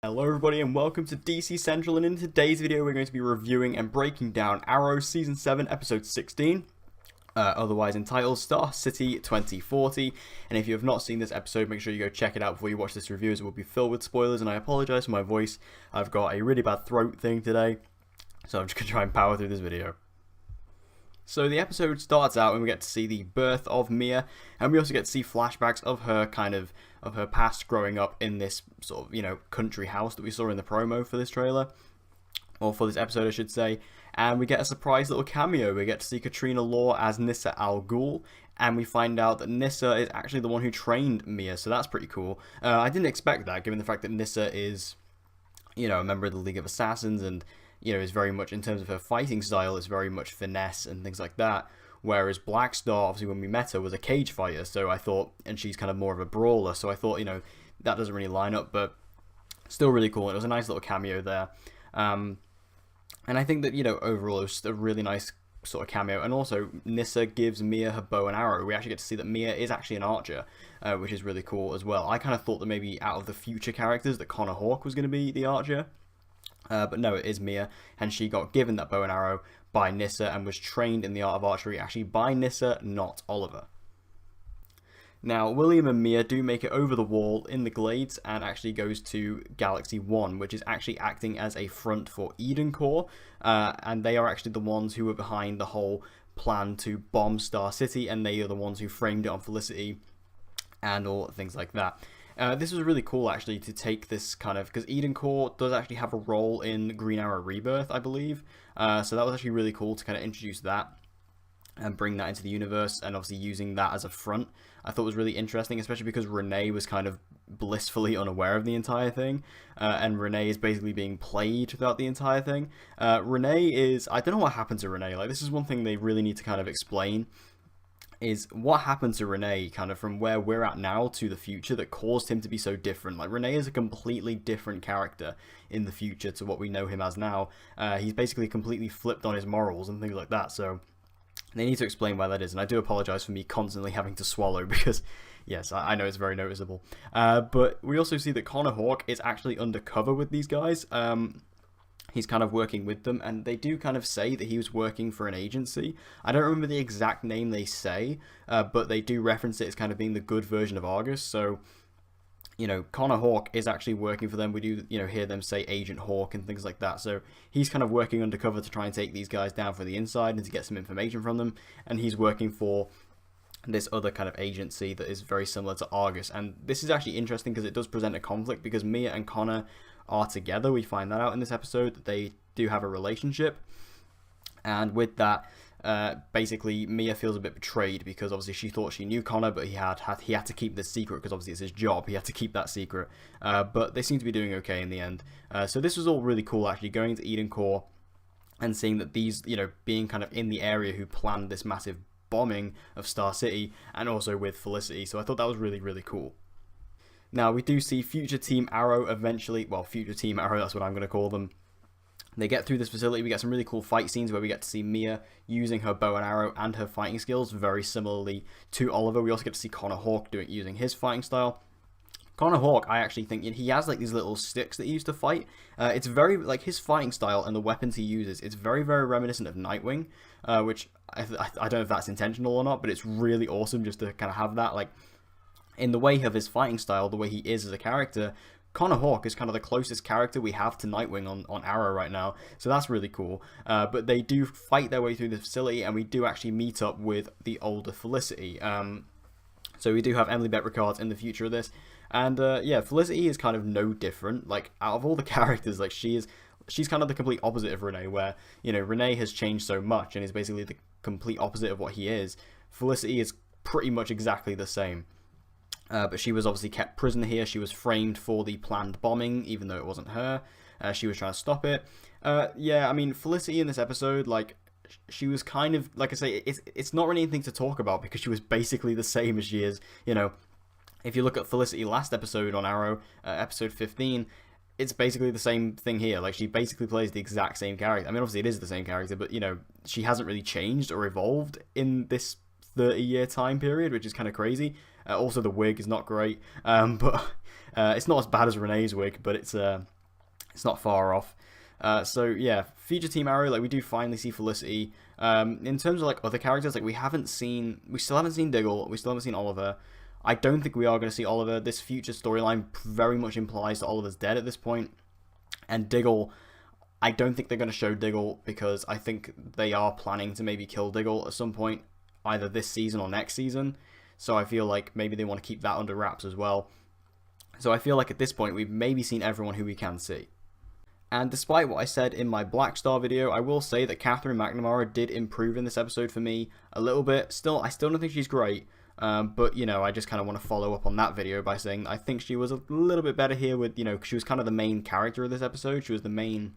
Hello everybody and welcome to DC Central, and in today's video we're going to be reviewing and breaking down Arrow Season 7 Episode 16, otherwise entitled Star City 2040. And if you have not seen this episode, make sure you go check it out before you watch this review, as it will be filled with spoilers, and I apologise for my voice. I've got a really bad throat thing today, so I'm just going to try and power through this video. So the episode starts out and we get to see the birth of Mia, and we also get to see flashbacks of her of her past growing up in this sort of, country house that we saw in the promo for this trailer, or for this episode I should say. And we get a surprise little cameo. We get to see Katrina Law as Nyssa Al Ghul, and we find out that Nyssa is actually the one who trained Mia, so that's pretty cool. I didn't expect that, given the fact that Nyssa is, a member of the League of Assassins, and is very much, in terms of her fighting style, is very much finesse and things like that. Whereas Black Star, obviously when we met her, was a cage fighter, so I thought, and she's kind of more of a brawler, so I thought, that doesn't really line up, but still really cool. It was a nice little cameo there. And I think that, overall it was just a really nice sort of cameo. And also, Nyssa gives Mia her bow and arrow. We actually get to see that Mia is actually an archer, which is really cool as well. I kind of thought that maybe out of the future characters that Connor Hawke was going to be the archer. But no, it is Mia, and she got given that bow and arrow by Nyssa and was trained in the art of archery actually by Nyssa, not Oliver. Now, William and Mia do make it over the wall in the Glades and actually goes to Galaxy 1, which is actually acting as a front for Eden Corps, and they are actually the ones who were behind the whole plan to bomb Star City, and they are the ones who framed it on Felicity and all things like that. This was really cool, actually, to take this kind of, because Eden Corps does actually have a role in Green Arrow Rebirth, I believe, so that was actually really cool to kind of introduce that and bring that into the universe, and obviously using that as a front I thought was really interesting, especially because Renee was kind of blissfully unaware of the entire thing, and Renee is basically being played throughout the entire thing. Renee is, I don't know what happened to Renee, like this is one thing they really need to kind of explain, is what happened to Renee kind of from where we're at now to the future that caused him to be so different. Like, Renee is a completely different character in the future to what we know him as now. He's basically completely flipped on his morals and things like that, so they need to explain why that is, and I do apologise for me constantly having to swallow because, yes, I know it's very noticeable. But we also see that Connor Hawke is actually undercover with these guys. He's kind of working with them, and they do kind of say that he was working for an agency. I don't remember the exact name they say, but they do reference it as kind of being the good version of Argus. So, Connor Hawke is actually working for them. We do, hear them say Agent Hawke and things like that. So he's kind of working undercover to try and take these guys down from the inside and to get some information from them. And he's working for this other kind of agency that is very similar to Argus. And this is actually interesting because it does present a conflict, because Mia and Connor are together. We find that out in this episode, that they do have a relationship, and with that, basically Mia feels a bit betrayed, because obviously she thought she knew Connor, but he had to keep this secret, because obviously it's his job. He had to keep that secret, but they seem to be doing okay in the end. So this was all really cool, actually, going to Eden Corps and seeing that these, being kind of in the area who planned this massive bombing of Star City, and also with Felicity. So I thought that was really, really cool. Now, we do see Future Team Arrow eventually, well, Future Team Arrow, that's what I'm going to call them. They get through this facility. We get some really cool fight scenes where we get to see Mia using her bow and arrow and her fighting skills very similarly to Oliver. We also get to see Connor Hawke using his fighting style. Connor Hawke, I actually think, he has like these little sticks that he used to fight. It's very, like, his fighting style and the weapons he uses, it's very, very reminiscent of Nightwing, which I don't know if that's intentional or not, but it's really awesome just to kind of have that, like, in the way of his fighting style, the way he is as a character. Connor Hawke is kind of the closest character we have to Nightwing on Arrow right now, so that's really cool. But they do fight their way through the facility, and we do actually meet up with the older Felicity. So we do have Emily Bett Rickards in the future of this, and yeah, Felicity is kind of no different. Like, out of all the characters, like, she's kind of the complete opposite of Renee, where, Renee has changed so much and is basically the complete opposite of what he is. Felicity is pretty much exactly the same. But she was obviously kept prisoner here. She was framed for the planned bombing, even though it wasn't her. She was trying to stop it. Yeah, I mean, Felicity in this episode, like, she was kind of, like I say, it's not really anything to talk about, because she was basically the same as she is, If you look at Felicity last episode on Arrow, episode 15, it's basically the same thing here. Like, she basically plays the exact same character. I mean, obviously it is the same character, but, she hasn't really changed or evolved in this 30-year time period, which is kind of crazy. Also, the wig is not great, but it's not as bad as Renee's wig, but it's not far off. So yeah, future Team Arrow, like we do finally see Felicity. In terms of like other characters, like we still haven't seen Diggle, we still haven't seen Oliver. I don't think we are going to see Oliver. This future storyline very much implies that Oliver's dead at this point. And Diggle, I don't think they're going to show Diggle because I think they are planning to maybe kill Diggle at some point, either this season or next season. So I feel like maybe they want to keep that under wraps as well. So I feel like at this point we've maybe seen everyone who we can see. And despite what I said in my Black Star video, I will say that Catherine McNamara did improve in this episode for me a little bit. I still don't think she's great. But, you know, I just kind of want to follow up on that video by saying I think she was a little bit better here with, you know, she was kind of the main character of this episode. She was the main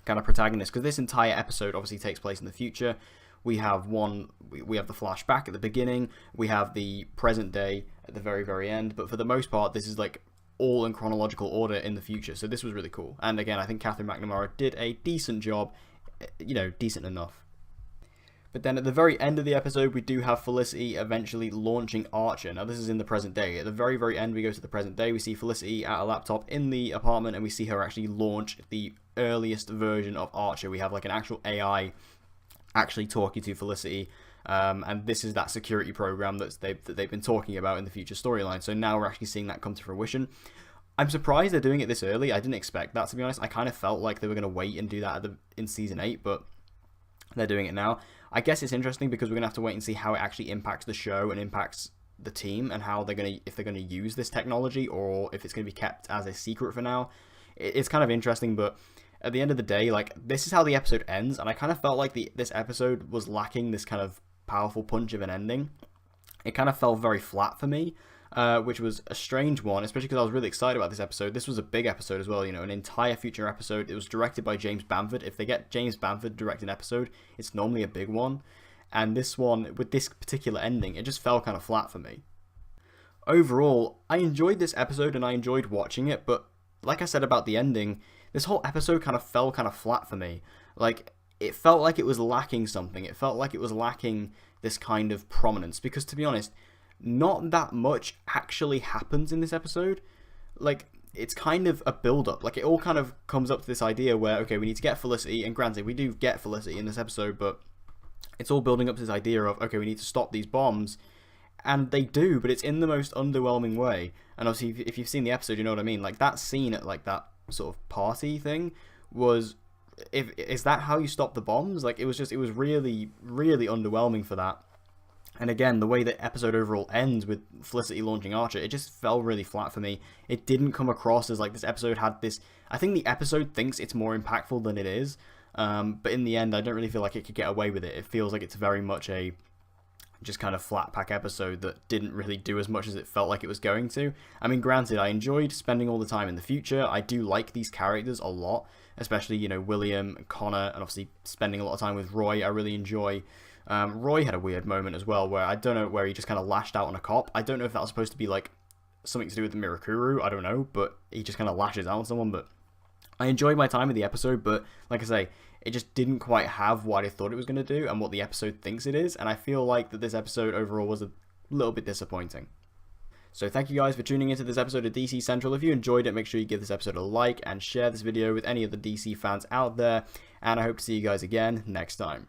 kind of protagonist, because this entire episode obviously takes place in the future. We have we have the flashback at the beginning, we have the present day at the very, very end, but for the most part, this is like all in chronological order in the future, so this was really cool. And again, I think Catherine McNamara did a decent job, you know, decent enough. But then at the very end of the episode, we do have Felicity eventually launching Archer. Now, this is in the present day. At the very, very end, we go to the present day. We see Felicity at a laptop in the apartment, and we see her actually launch the earliest version of Archer. We have like an actual AI actually talking to Felicity, and this is that security program that they've been talking about in the future storyline. So now we're actually seeing that come to fruition. I'm surprised they're doing it this early. I didn't expect that, to be honest. I kind of felt like they were going to wait and do that in Season 8, but they're doing it now. I guess it's interesting because we're going to have to wait and see how it actually impacts the show and impacts the team, and how if they're going to use this technology or if it's going to be kept as a secret for now. It's kind of interesting, but at the end of the day, like, this is how the episode ends, and I kind of felt like this episode was lacking this kind of powerful punch of an ending. It kind of fell very flat for me, which was a strange one, especially because I was really excited about this episode. This was a big episode as well, you know, an entire future episode. It was directed by James Bamford. If they get James Bamford to direct an episode, it's normally a big one. And this one, with this particular ending, it just fell kind of flat for me. Overall, I enjoyed this episode and I enjoyed watching it, but like I said about the ending, this whole episode kind of fell kind of flat for me. Like, it felt like it was lacking something. It felt like it was lacking this kind of prominence, because to be honest, not that much actually happens in this episode. Like, it's kind of a build-up. Like, it all kind of comes up to this idea where, okay, we need to get Felicity, and granted, we do get Felicity in this episode, but it's all building up to this idea of, okay, we need to stop these bombs, and they do, but it's in the most underwhelming way. And obviously, if you've seen the episode, you know what I mean. Like, that scene at, like, that sort of party thing was, is that how you stop the bombs? Like, it was really, really underwhelming for that. And again, the way the episode overall ends with Felicity launching Archer, it just fell really flat for me. It didn't come across as like this episode had this... I think the episode thinks it's more impactful than it is. But in the end, I don't really feel like it could get away with it. It feels like it's very much a just kind of flat pack episode that didn't really do as much as it felt like it was going to. I mean, granted, I enjoyed spending all the time in the future. I do like these characters a lot, especially, you know, William and Connor, and obviously spending a lot of time with Roy. I really enjoy... Roy had a weird moment as well where I don't know, where he just kind of lashed out on a cop. I don't know if that was supposed to be like something to do with the Mirakuru, I don't know, but he just kind of lashes out on someone. But I enjoyed my time with the episode, but like I say, it just didn't quite have what I thought it was going to do and what the episode thinks it is, and I feel like that this episode overall was a little bit disappointing. So thank you guys for tuning into this episode of DC Central. If you enjoyed it, make sure you give this episode a like and share this video with any of the DC fans out there, and I hope to see you guys again next time.